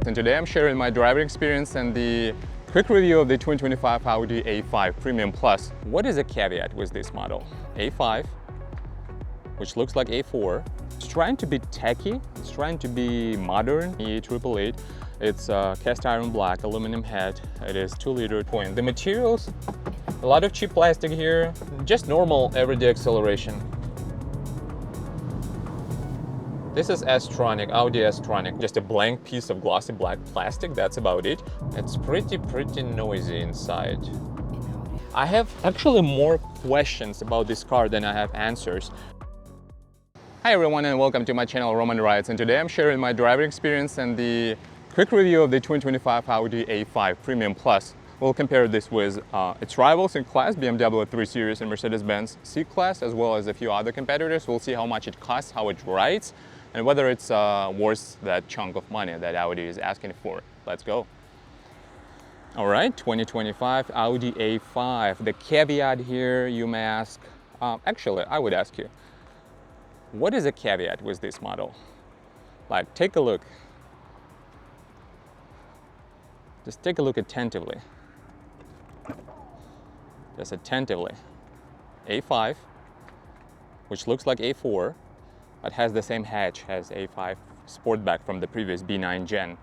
and today I'm sharing my driving experience and the quick review of the 2025 Audi A5 Premium Plus. What is a caveat with this model? A5, which looks like A4, it's trying to be techy, it's trying to be modern, E888. It's cast iron black, aluminum head, it is 2-liter point. The materials, a lot of cheap plastic here, just normal everyday acceleration. This is S-tronic, Audi S-tronic, just a blank piece of glossy black plastic, that's about it. It's pretty noisy inside. I have actually more questions about this car than I have answers. Hi everyone and welcome to my channel Roman Rides, and today I'm sharing my driving experience and the quick review of the 2025 Audi A5 Premium Plus. We'll compare this with its rivals in class, BMW 3 Series and Mercedes-Benz C-Class, as well as a few other competitors. We'll see how much it costs, how it rides, and whether it's worth that chunk of money that Audi is asking for. Let's go. All right, 2025 Audi A5. The caveat here, you may ask, actually, I would ask you, what is a caveat with this model? Like, take a look. Just take a look attentively. Just attentively. A5, which looks like A4, but has the same hatch as A5 Sportback from the previous B9 Gen.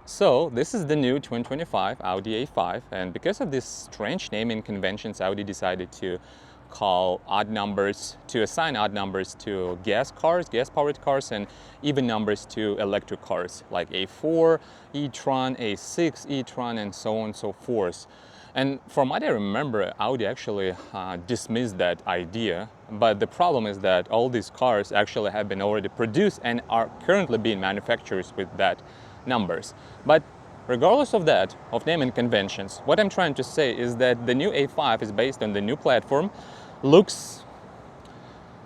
So this is the new 2025 Audi A5, and because of this strange naming conventions, Audi decided to assign odd numbers to gas-powered cars, and even numbers to electric cars like A4, e-tron, A6, e-tron, and so on and so forth. And from what I remember, Audi actually dismissed that idea, but the problem is that all these cars actually have been already produced and are currently being manufactured with that numbers. But regardless of that, of naming conventions, what I'm trying to say is that the new A5 is based on the new platform.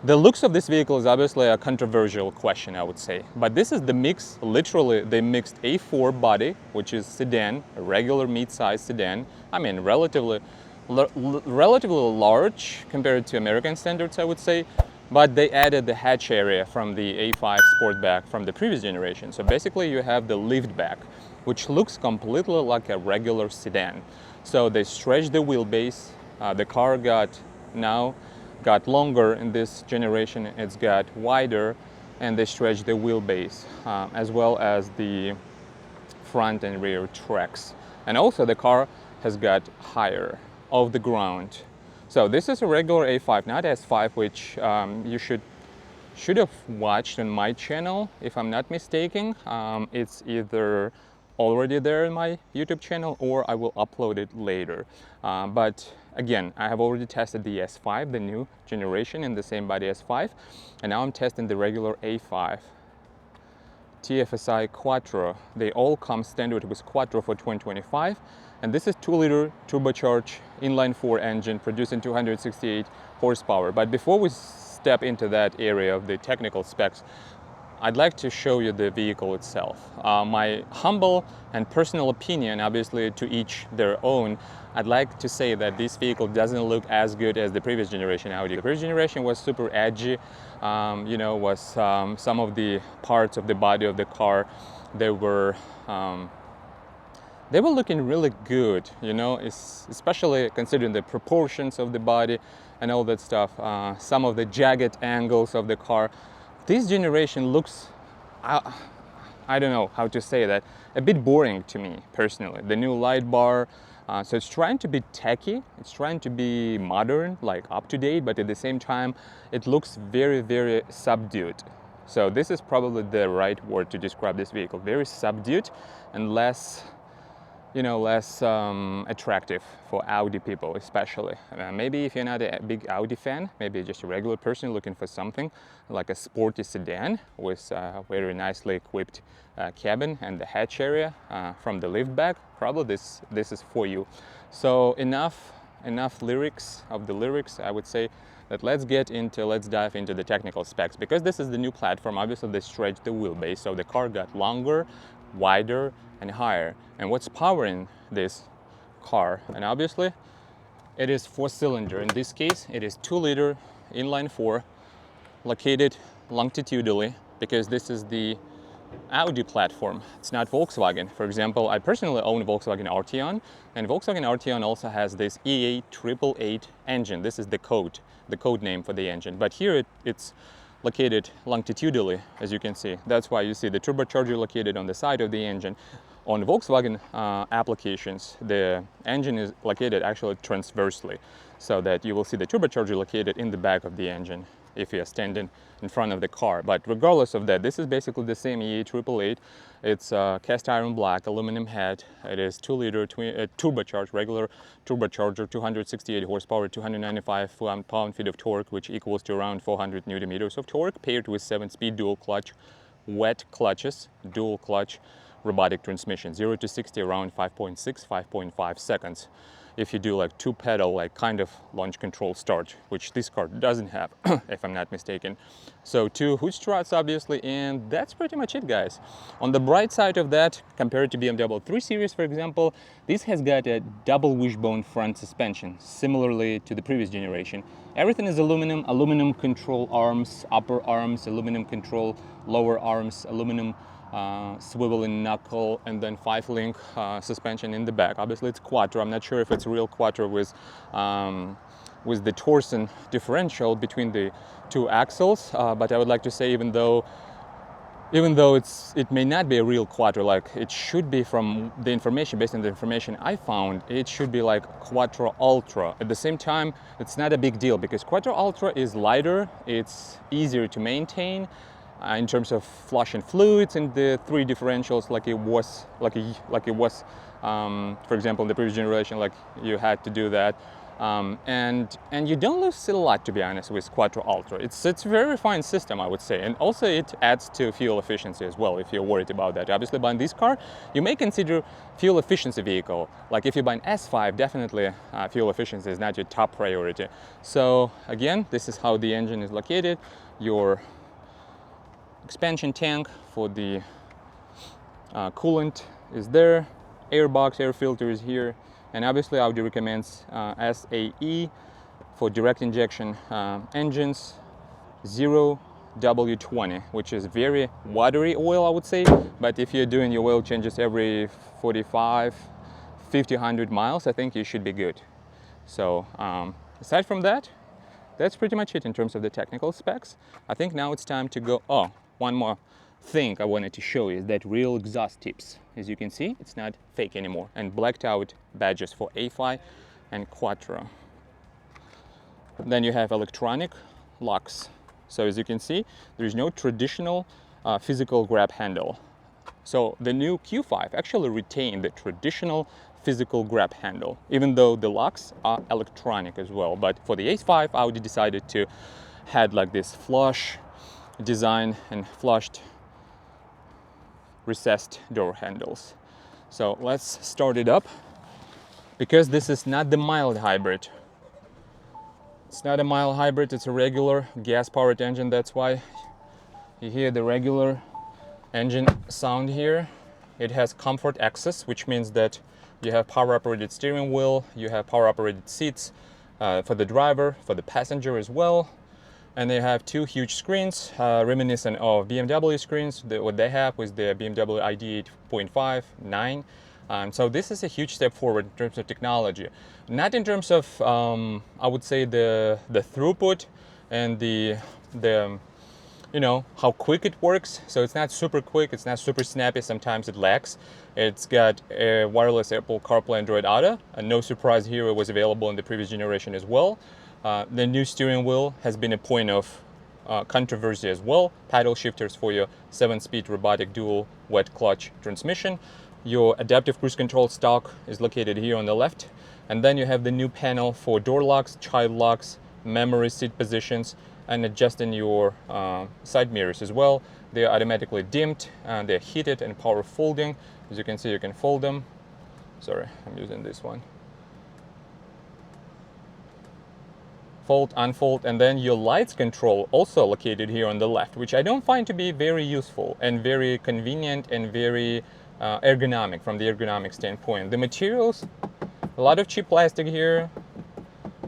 The looks of this vehicle is obviously a controversial question, I would say. But this is the mix, literally they mixed A4 body, which is sedan, a regular mid-size sedan. I mean, relatively large compared to American standards, I would say. But they added the hatch area from the A5 Sportback from the previous generation. So basically you have the liftback, which looks completely like a regular sedan. So they stretched the wheelbase. The car got longer in this generation. It's got wider, and they stretched the wheelbase, as well as the front and rear tracks. And also the car has got higher off the ground. So this is a regular A5, not S5, which you should have watched on my channel, if I'm not mistaken. It's either already there in my YouTube channel or I will upload it later. But again, I have already tested the S5, the new generation in the same body S5, and now I'm testing the regular A5 TFSI Quattro. They all come standard with Quattro for 2025, and this is 2-liter turbocharged inline-4 engine producing 268 horsepower. But before we step into that area of the technical specs, I'd like to show you the vehicle itself. My humble and personal opinion, obviously to each their own, I'd like to say that this vehicle doesn't look as good as the previous generation Audi. The previous generation was super edgy, some of the parts of the body of the car, they were looking really good, especially considering the proportions of the body and all that stuff, some of the jagged angles of the car. This generation looks, I don't know how to say that, a bit boring to me personally. The new light bar, so it's trying to be techy, it's trying to be modern, like up to date, but at the same time, it looks very subdued. So this is probably the right word to describe this vehicle. Very subdued and less attractive for Audi people, especially. Maybe if you're not a big Audi fan, maybe just a regular person looking for something like a sporty sedan with a very nicely equipped cabin and the hatch area from the liftback, probably this is for you. So enough lyrics, I would say that let's dive into the technical specs, because this is the new platform. Obviously they stretched the wheelbase, so the car got longer, wider, and higher. And what's powering this car? And obviously it is 4-cylinder. In this case, it is 2-liter inline-4, located longitudinally, because this is the Audi platform. It's not Volkswagen. For example, I personally own Volkswagen Arteon, and Volkswagen Arteon also has this A8 engine. This is the code name for the engine. But here it's located longitudinally, as you can see. That's why you see the turbocharger located on the side of the engine. On Volkswagen applications, the engine is located actually transversely, so that you will see the turbocharger located in the back of the engine if you're standing in front of the car. But regardless of that, this is basically the same E888. It's cast iron black, aluminum head. It is 2-liter turbocharged, regular turbocharger, 268 horsepower, 295 pound-feet of torque, which equals to around 400 Newton meters of torque, paired with 7-speed dual clutch, wet clutches, dual clutch, robotic transmission, 0 to 60 around 5.6, 5.5 seconds. If you do like 2-pedal, like kind of launch control start, which this car doesn't have, if I'm not mistaken. So 2 hood struts, obviously, and that's pretty much it, guys. On the bright side of that, compared to BMW 3 Series, for example, this has got a double wishbone front suspension, similarly to the previous generation. Everything is aluminum, aluminum control arms, upper arms, aluminum control lower arms, aluminum swiveling knuckle, and then 5-link suspension in the back. Obviously it's quattro. I'm not sure if it's real quattro with the torsion differential between the 2 axles, but I would like to say even though it may not be a real quattro, like it should be, from the information, based on the information I found, it should be like quattro ultra. At the same time, it's not a big deal because quattro ultra is lighter, it's easier to maintain in terms of flushing fluids in the 3 differentials, like it was, for example, in the previous generation, like you had to do that. And you don't lose a lot, to be honest, with Quattro Ultra. It's a very refined system, I would say, and also it adds to fuel efficiency as well, if you're worried about that. Obviously, buying this car, you may consider fuel efficiency vehicle. Like if you buy an S5, definitely fuel efficiency is not your top priority. So again, this is how the engine is located. Your expansion tank for the coolant is there, air box, air filter is here, and obviously Audi recommends SAE for direct injection engines, 0W20, which is very watery oil, I would say, but if you're doing your oil changes every 45, 50, 100 miles, I think you should be good. So aside from that, that's pretty much it in terms of the technical specs. I think now it's time to go. Oh, one more thing I wanted to show you is that real exhaust tips. As you can see, it's not fake anymore, and blacked out badges for A5 and Quattro. Then you have electronic locks. So as you can see, there's no traditional physical grab handle. So the new Q5 actually retained the traditional physical grab handle, even though the locks are electronic as well. But for the A5, Audi decided to had like this flush design and flushed recessed door handles. So let's start it up, because this is not the mild hybrid. It's not a mild hybrid, it's a regular gas-powered engine. That's why you hear the regular engine sound here. It has comfort access, which means that you have power-operated steering wheel, you have power-operated seats for the driver, for the passenger as well. And they have 2 huge screens, reminiscent of BMW screens. What they have was the BMW ID 8.5, 9. So this is a huge step forward in terms of technology. Not in terms of, I would say, the throughput and the you know, how quick it works. So it's not super quick, it's not super snappy, sometimes it lags. It's got a wireless Apple CarPlay Android Auto, and no surprise here, it was available in the previous generation as well. The new steering wheel has been a point of controversy as well. Paddle shifters for your 7-speed robotic dual wet clutch transmission. Your adaptive cruise control stalk is located here on the left. And then you have the new panel for door locks, child locks, memory seat positions, and adjusting your side mirrors as well. They are automatically dimmed, and they're heated and power folding. As you can see, you can fold them. Sorry, I'm using this one. Fold, unfold, and then your lights control also located here on the left, which I don't find to be very useful and very convenient and very ergonomic from the ergonomic standpoint. The materials, a lot of cheap plastic here,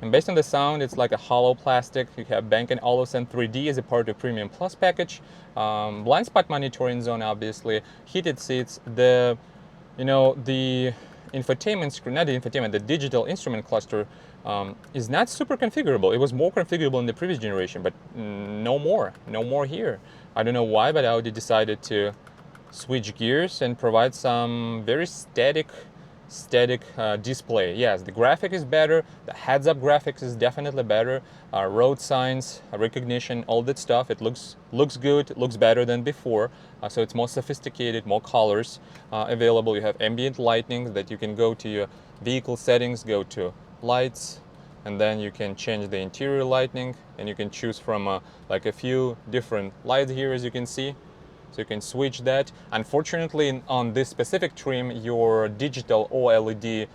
And based on the sound, it's like a hollow plastic. You have Bang & Olufsen 3D as a part of Premium Plus package. Blind spot monitoring zone, obviously. Heated seats. The infotainment screen, not the infotainment, the digital instrument cluster is not super configurable. It was more configurable in the previous generation, but no more here. I don't know why, but Audi decided to switch gears and provide some very static display. Yes, the graphic is better, the heads-up graphics is definitely better, road signs, recognition, all that stuff. It looks good, it looks better than before, so it's more sophisticated, more colors available. You have ambient lighting that you can go to your vehicle settings, go to lights, and then you can change the interior lighting, and you can choose from like a few different lights here, as you can see. So you can switch that. Unfortunately, on this specific trim, your digital OLED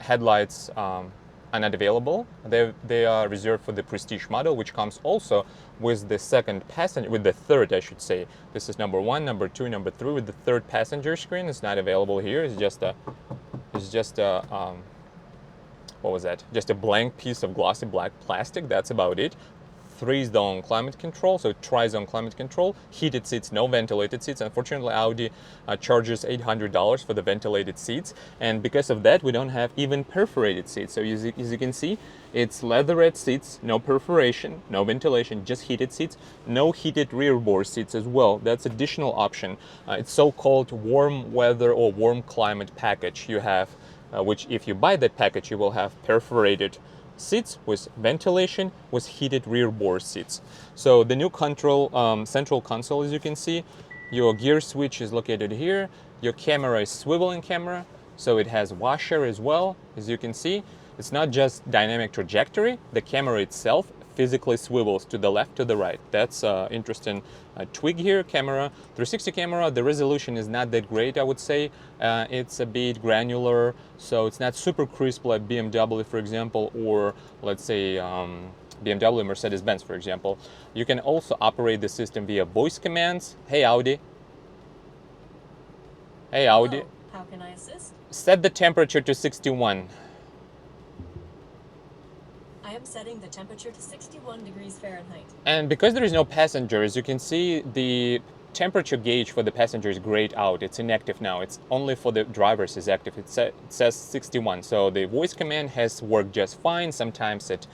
headlights are not available. They are reserved for the Prestige model, which comes also with the third, I should say. This is number 1, number 2, number 3. With the third passenger screen, it's not available here. It's just a what was that? Just a blank piece of glossy black plastic. That's about it. 3-zone climate control, so tri-zone climate control, heated seats, no ventilated seats. Unfortunately, Audi charges $800 for the ventilated seats, and because of that, we don't have even perforated seats. So as you can see, it's leatherette seats, no perforation, no ventilation, just heated seats, no heated rear board seats as well. That's additional option. It's so-called warm weather or warm climate package. You have, which if you buy that package, you will have perforated seats with ventilation, with heated rear board seats. So the new central console, as you can see, your gear switch is located here. Your camera is swiveling camera, so it has washer as well. As you can see, it's not just dynamic trajectory. The camera itself physically swivels to the left, to the right. That's interesting twig here. Camera, 360 camera. The resolution is not that great, I would say. It's a bit granular, so it's not super crisp like BMW, for example, or let's say BMW, Mercedes-Benz, for example. You can also operate the system via voice commands. Hey Audi. Hey Audi. Hello. How can I assist? Set the temperature to 61. I am setting the temperature to 61 degrees Fahrenheit. And because there is no passengers, you can see the temperature gauge for the passenger is grayed out. It's inactive now. It's only for the drivers is active. It says 61. So the voice command has worked just fine. Sometimes it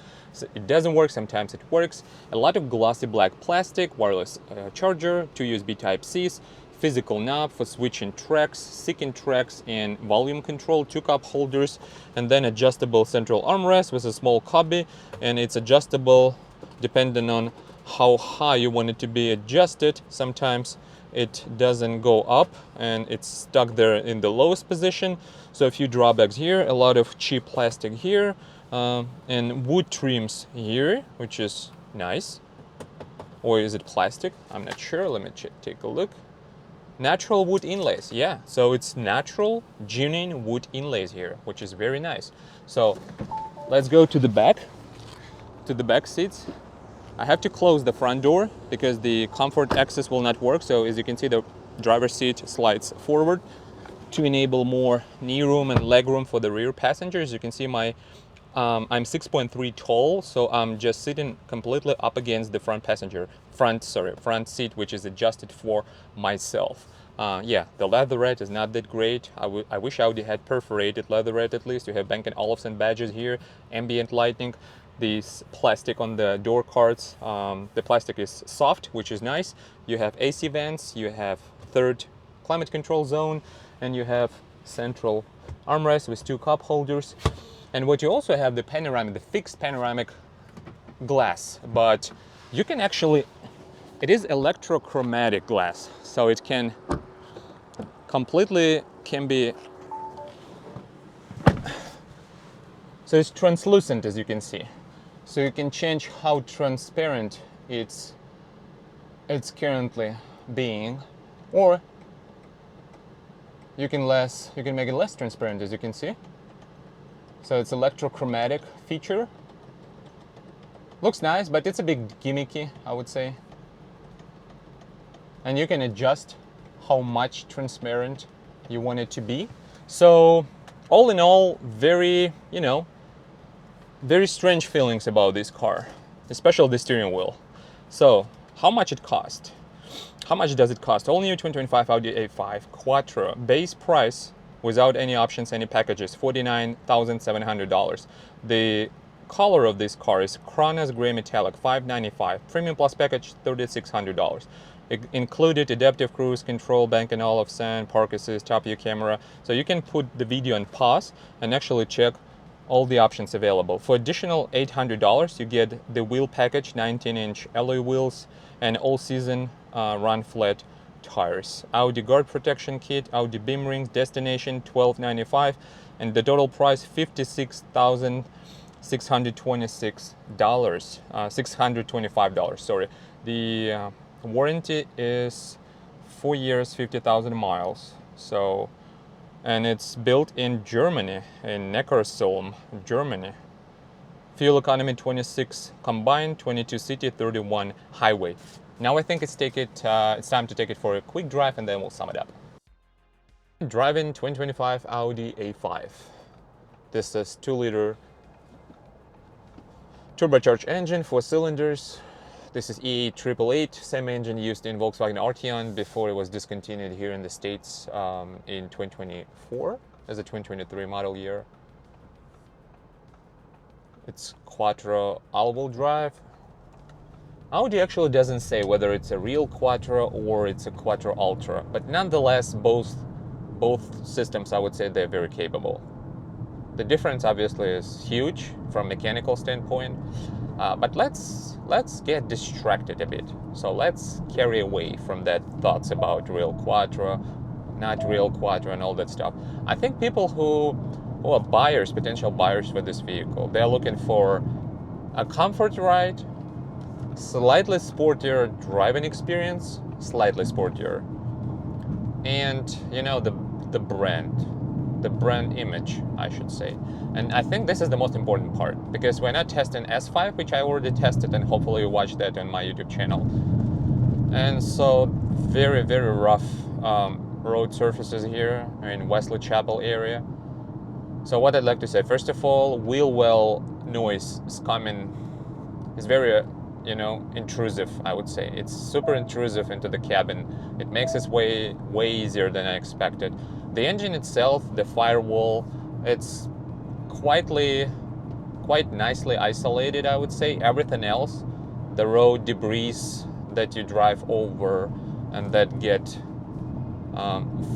doesn't work, sometimes it works. A lot of glossy black plastic, wireless charger, 2 USB Type-Cs, physical knob for switching tracks, syncing tracks, and volume control, 2 cup holders, and then adjustable central armrest with a small cubby, and it's adjustable depending on how high you want it to be adjusted. Sometimes it doesn't go up and it's stuck there in the lowest position. So a few drawbacks here, a lot of cheap plastic here, and wood trims here, which is nice. Or is it plastic? I'm not sure. Let me take a look. Natural wood inlays, yeah. So it's natural, genuine wood inlays here, which is very nice. So let's go to the back seats. I have to close the front door because the comfort access will not work. So as you can see, the driver's seat slides forward to enable more knee room and leg room for the rear passengers. You can see I'm 6.3 tall, so I'm just sitting completely up against the front seat, which is adjusted for myself. Yeah, the leatherette is not that great. I wish Audi had perforated leatherette at least. You have Bang & Olufsen badges here, ambient lighting, this plastic on the door cards. The plastic is soft, which is nice. You have AC vents, you have third climate control zone, and you have central armrest with 2 cup holders. And what you also have, the fixed panoramic glass, but you can actually, it is electrochromatic glass, so it can be, so it's translucent, as you can see. So you can change how transparent it's currently being, or you can make it less transparent, as you can see. So it's electrochromatic feature. Looks nice, but it's a bit gimmicky, I would say. And you can adjust how much transparent you want it to be. So all in all, very, very strange feelings about this car, especially the steering wheel. So, how much it cost? How much does it cost? All new 2025 Audi A5 Quattro, base price without any options, any packages, $49,700. The color of this car is Kronos Gray Metallic, $595. Premium Plus package, $3,600. It included adaptive cruise control, bank and Olufsen, park assist, top view camera. So you can put the video on pause and actually check all the options available. For additional $800, you get the wheel package, 19-inch alloy wheels, and all-season run flat tires. Audi guard protection kit, Audi beam rings, destination $1,295, and the total price $56,626. $625. Sorry. The warranty is 4 years, 50,000 miles. So, and it's built in Germany, in Neckarsulm, Germany. Fuel economy 26 combined, 22 city, 31 highway. Now I think it's time to take it for a quick drive and then we'll sum it up. Driving 2025 Audi A5. This is 2-liter turbocharged engine, 4 cylinders. This is E888, same engine used in Volkswagen Arteon before it was discontinued here in the States in 2024 as a 2023 model year. It's quattro all-wheel drive. Audi actually doesn't say whether it's a real quattro or it's a quattro ultra, but nonetheless, both systems, I would say, they're very capable. The difference obviously is huge from a mechanical standpoint, but let's get distracted a bit. So let's carry away from that thoughts about real quattro, not real quattro, and all that stuff. I think people who are buyers, potential buyers for this vehicle, they're looking for a comfort ride, slightly sportier driving experience, slightly sportier, and you know, the brand image, I should say. And I think this is the most important part, because we're not testing S5, which I already tested, and hopefully you watch that on my YouTube channel. And so very, very rough road surfaces here in Wesley Chapel area. So what I'd like to say, first of all, wheel well noise is coming, is very intrusive, I would say. It's super intrusive into the cabin. It makes its way easier than I expected. The engine itself, the firewall, it's quite nicely isolated, I would say. Everything else, the road debris that you drive over and that get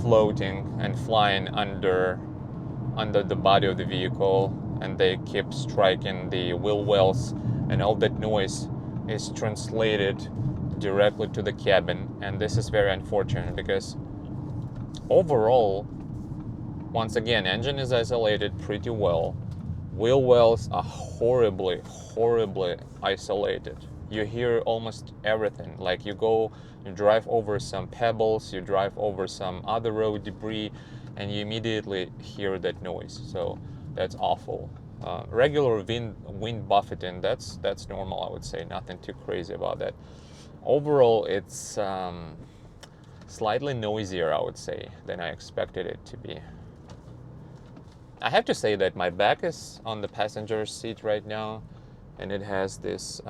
floating and flying under the body of the vehicle, and they keep striking the wheel wells, and all that noise is translated directly to the cabin. And this is very unfortunate, because overall, once again, engine is isolated pretty well. Wheel wells are horribly isolated. You hear almost everything. Like you drive over some pebbles, you drive over some other road debris, and you immediately hear that noise. So that's awful. Regular wind buffeting, that's normal, I would say. Nothing too crazy about that. Overall, it's slightly noisier, I would say, than I expected it to be. I have to say that my back is on the passenger seat right now, and it has this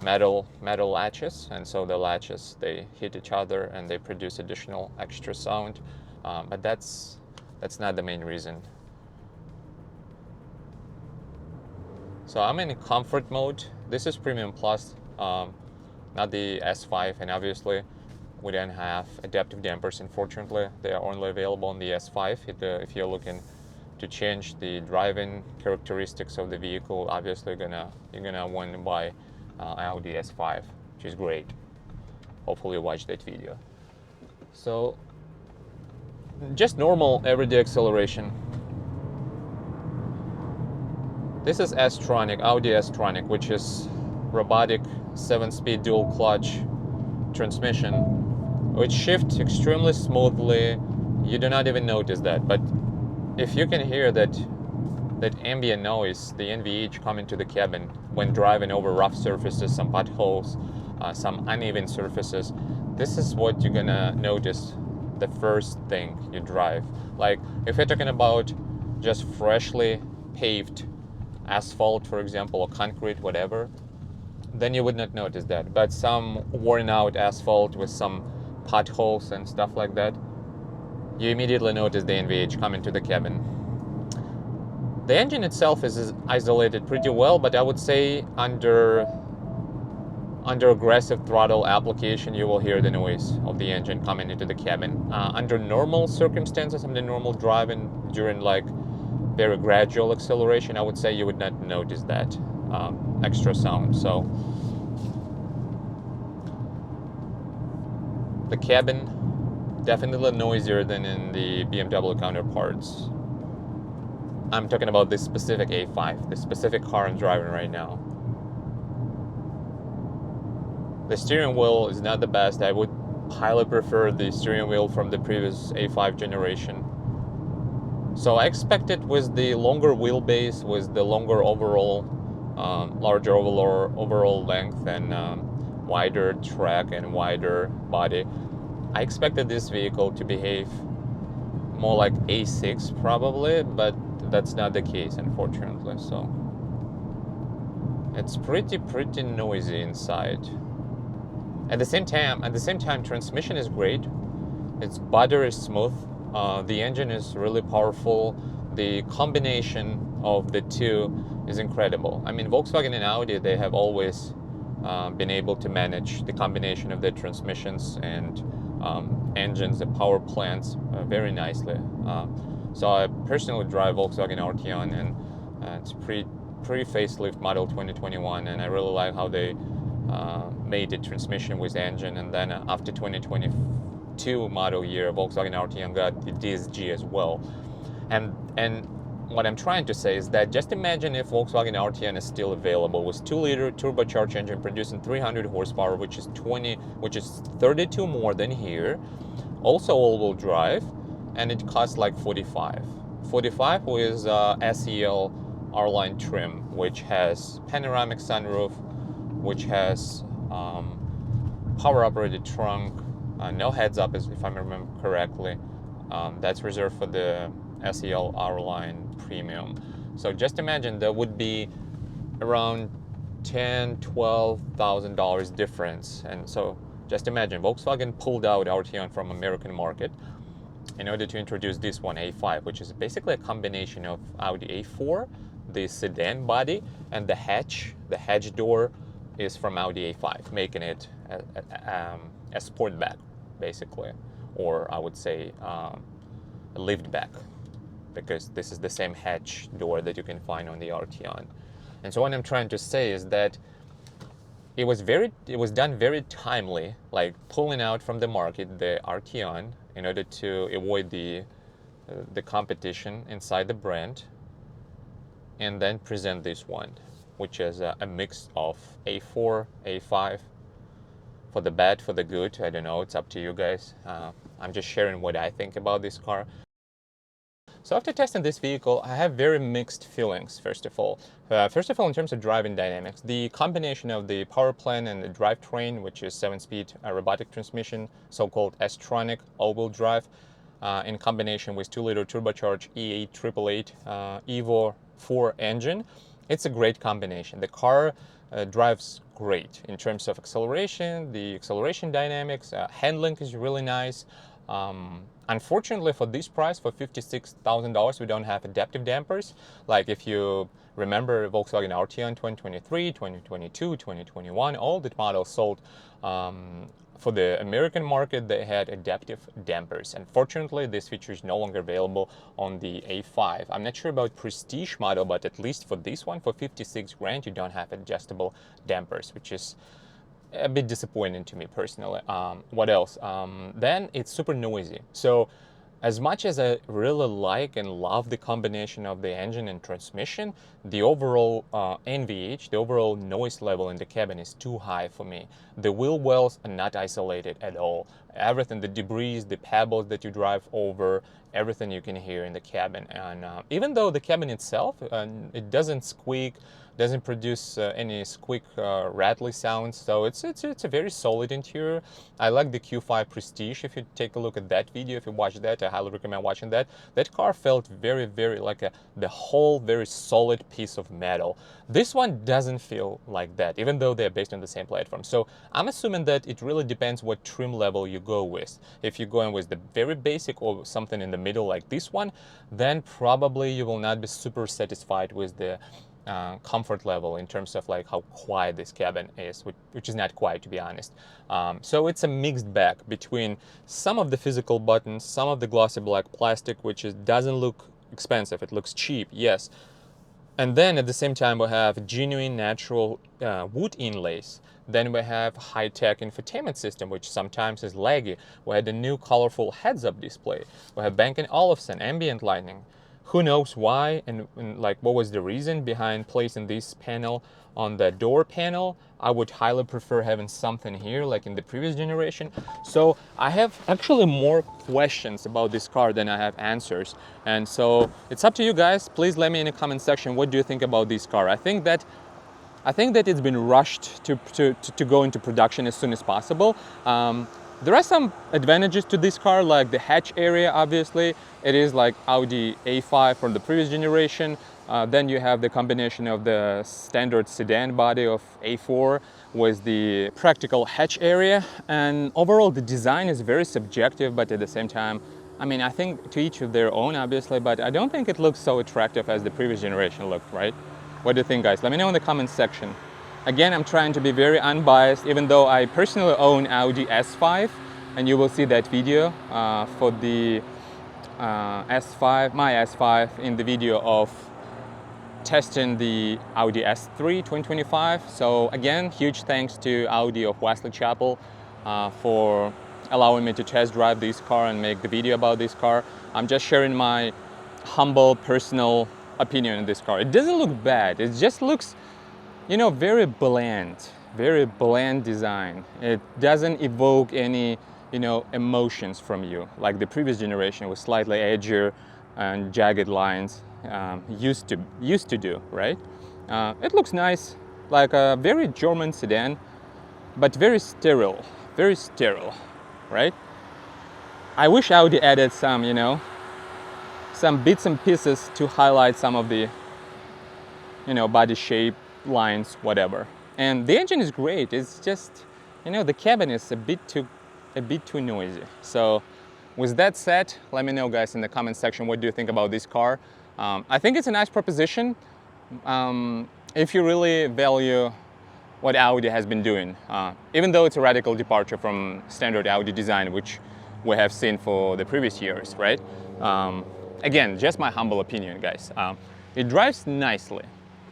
metal latches, and so the latches, they hit each other and they produce additional extra sound, but that's not the main reason. So I'm in comfort mode. This is Premium Plus, not the S5, and obviously we don't have adaptive dampers, unfortunately. They are only available on the S5. If you're looking to change the driving characteristics of the vehicle, obviously you're gonna want to buy Audi S5, which is great. Hopefully you watch that video. So just normal everyday acceleration. This is S-Tronic, Audi S-Tronic, which is robotic 7-speed dual clutch transmission, which shifts extremely smoothly. You do not even notice that, but if you can hear that ambient noise, the NVH coming to the cabin when driving over rough surfaces, some potholes, some uneven surfaces, this is what you're gonna notice the first thing you drive. Like if you're talking about just freshly paved asphalt, for example, or concrete, whatever, then you would not notice that. But some worn out asphalt with some potholes and stuff like that, you immediately notice the NVH come into the cabin. The engine itself is isolated pretty well, but I would say under aggressive throttle application, you will hear the noise of the engine coming into the cabin. Under normal circumstances, under normal driving, during like very gradual acceleration, I would say you would not notice that extra sound. So the cabin definitely noisier than in the BMW counterparts. I'm talking about this specific A5, the specific car I'm driving right now. The steering wheel is not the best. I would highly prefer the steering wheel from the previous A5 generation. So I expected with the longer wheelbase, with the longer overall, larger overall length and wider track and wider body, I expected this vehicle to behave more like A6 probably, but that's not the case, unfortunately. So it's pretty noisy inside. At the same time, transmission is great. Its body is smooth. The engine is really powerful. The combination of the two is incredible. I mean, Volkswagen and Audi, they have always been able to manage the combination of their transmissions and engines, the power plants very nicely. So I personally drive Volkswagen Arteon, and it's pre-facelift model 2021, and I really like how they made the transmission with engine, and then after 2022 model year, Volkswagen Arteon got the DSG as well. And what I'm trying to say is that just imagine if Volkswagen Arteon is still available with 2-liter turbocharged engine producing 300 horsepower, which is 32 more than here, also all-wheel drive, and it costs like 45 with SEL R-Line trim, which has panoramic sunroof, which has power-operated trunk, no heads-up, if I remember correctly. That's reserved for the SEL R-Line Premium. So just imagine there would be around $10,000-$12,000 difference. And so just imagine Volkswagen pulled out Arteon from American market in order to introduce this one, A5, which is basically a combination of Audi A4, the sedan body, and the hatch door is from Audi A5, making it a sportback, basically, or I would say a liftback, because this is the same hatch door that you can find on the Arteon. And so what I'm trying to say is that it was done very timely, like pulling out from the market the Arteon in order to avoid the competition inside the brand, and then present this one, which is a mix of A4, A5, for the bad, for the good. I don't know, it's up to you guys. I'm just sharing what I think about this car. So after testing this vehicle, I have very mixed feelings, first of all. In terms of driving dynamics, the combination of the power plant and the drivetrain, which is 7-speed robotic transmission, so-called S-tronic all-wheel drive, in combination with 2-liter turbocharged E8888 Evo 4 engine, it's a great combination. The car drives great in terms of acceleration, the acceleration dynamics, handling is really nice. Unfortunately, for this price, for $56,000, we don't have adaptive dampers. Like if you remember Volkswagen Arteon 2023, 2022, 2021, all the models sold for the American market, they had adaptive dampers. Unfortunately, this feature is no longer available on the A5. I'm not sure about Prestige model, but at least for this one, for 56 grand, you don't have adjustable dampers, which is a bit disappointing to me personally. What else? Then it's super noisy. So as much as I really like and love the combination of the engine and transmission, the overall NVH, the overall noise level in the cabin is too high for me. The wheel wells are not isolated at all. Everything, the debris, the pebbles that you drive over, everything you can hear in the cabin. And even though the cabin itself, it doesn't squeak, doesn't produce any squeak, rattly sounds. So it's a very solid interior. I like the Q5 Prestige. If you take a look at that video, if you watch that, I highly recommend watching that. That car felt very like the whole very solid piece of metal. This one doesn't feel like that, even though they're based on the same platform. So I'm assuming that it really depends what trim level you go with. If you're going with the very basic or something in the middle like this one, then probably you will not be super satisfied with the comfort level in terms of like how quiet this cabin is, which is not quiet, to be honest. So it's a mixed bag between some of the physical buttons, some of the glossy black plastic, which doesn't look expensive. It looks cheap, yes. And then at the same time, we have genuine natural wood inlays. Then we have high-tech infotainment system, which sometimes is laggy. We had a new colorful heads-up display. We have Bang & Olufsen ambient lighting. Who knows why and like what was the reason behind placing this panel on the door panel. I would highly prefer having something here like in the previous generation. So I have actually more questions about this car than I have answers. And so it's up to you guys. Please let me in the comment section, what do you think about this car? I think that it's been rushed to go into production as soon as possible. There are some advantages to this car, like the hatch area, obviously. It is like Audi A5 from the previous generation. Then you have the combination of the standard sedan body of A4 with the practical hatch area. And overall, the design is very subjective, but at the same time, I mean, I think to each of their own, obviously, but I don't think it looks so attractive as the previous generation looked, right? What do you think, guys? Let me know in the comments section. Again, I'm trying to be very unbiased, even though I personally own Audi S5, and you will see that video for the S5, my S5, in the video of testing the Audi S3 2025. So again, huge thanks to Audi of Wesley Chapel for allowing me to test drive this car and make the video about this car. I'm just sharing my humble personal opinion on this car. It doesn't look bad. It just looks, you know, very bland design. It doesn't evoke any, you know, emotions from you like the previous generation with slightly edgier and jagged lines used to do, right? It looks nice, like a very German sedan, but very sterile, right? I wish Audi added some, you know, some bits and pieces to highlight some of the, you know, body shape, lines, whatever. And the engine is great. It's just, you know, the cabin is a bit too noisy. So with that said, let me know, guys, in the comment section, what do you think about this car? I think it's a nice proposition if you really value what Audi has been doing, even though it's a radical departure from standard Audi design, which we have seen for the previous years, right? Again, just my humble opinion, guys. It drives nicely.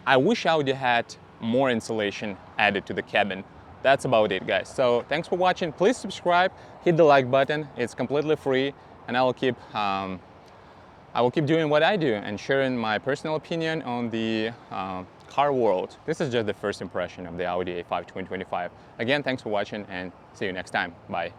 I wish Audi had more insulation added to the cabin. That's about it, guys. So thanks for watching. Please subscribe, hit the like button. It's completely free, and I will keep doing what I do and sharing my personal opinion on the car world. This is just the first impression of the Audi A5 2025. Again, thanks for watching, and see you next time. Bye.